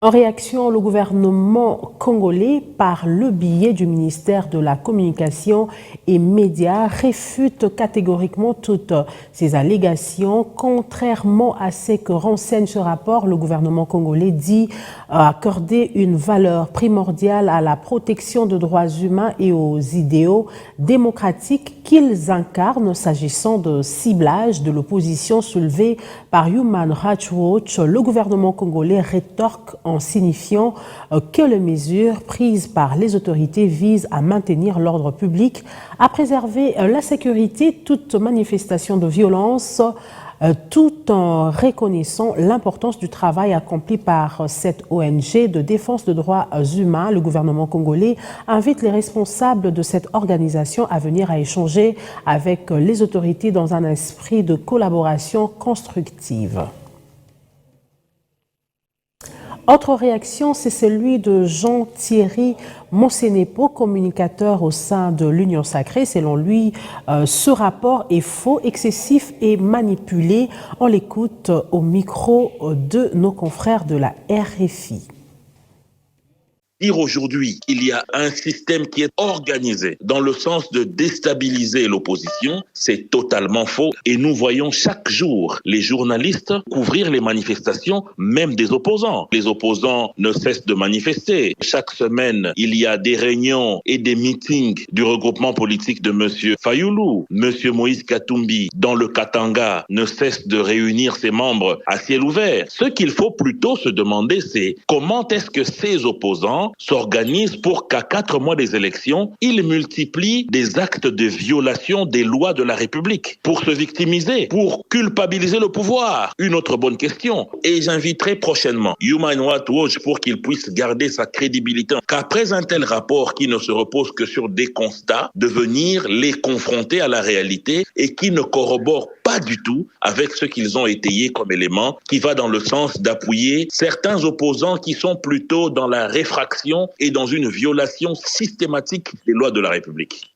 En réaction, le gouvernement congolais, par le biais du ministère de la Communication et Médias, réfute catégoriquement toutes ces allégations. Contrairement à ce que renseigne ce rapport, le gouvernement congolais dit accorder une valeur primordiale à la protection des droits humains et aux idéaux démocratiques qu'ils incarnent s'agissant de ciblage de l'opposition soulevée par Human Rights Watch. Le gouvernement congolais rétorque en signifiant que les mesures prises par les autorités visent à maintenir l'ordre public, à préserver la sécurité, toute manifestation de violence, tout en reconnaissant l'importance du travail accompli par cette ONG de défense des droits humains. Le gouvernement congolais invite les responsables de cette organisation à venir à échanger avec les autorités dans un esprit de collaboration constructive. Autre réaction, c'est celui de Jean-Thierry Monsenepo, communicateur au sein de l'Union Sacrée. Selon lui, ce rapport est faux, excessif et manipulé. On l'écoute au micro de nos confrères de la RFI. Dire aujourd'hui qu'il y a un système qui est organisé dans le sens de déstabiliser l'opposition, c'est totalement faux. Et nous voyons chaque jour les journalistes couvrir les manifestations, même des opposants. Les opposants ne cessent de manifester. Chaque semaine, il y a des réunions et des meetings du regroupement politique de M. Fayoulou. M. Moïse Katumbi, dans le Katanga, ne cesse de réunir ses membres à ciel ouvert. Ce qu'il faut plutôt se demander, c'est comment est-ce que ces opposants s'organisent pour qu'à 4 mois des élections, ils multiplient des actes de violation des lois de la République pour se victimiser, pour culpabiliser le pouvoir. Une autre bonne question. Et j'inviterai prochainement Human Rights Watch pour qu'il puisse garder sa crédibilité. Qu'après un tel rapport qui ne se repose que sur des constats, de venir les confronter à la réalité et qui ne corrobore pas du tout avec ce qu'ils ont étayé comme élément qui va dans le sens d'appuyer certains opposants qui sont plutôt dans la réfraction et dans une violation systématique des lois de la République.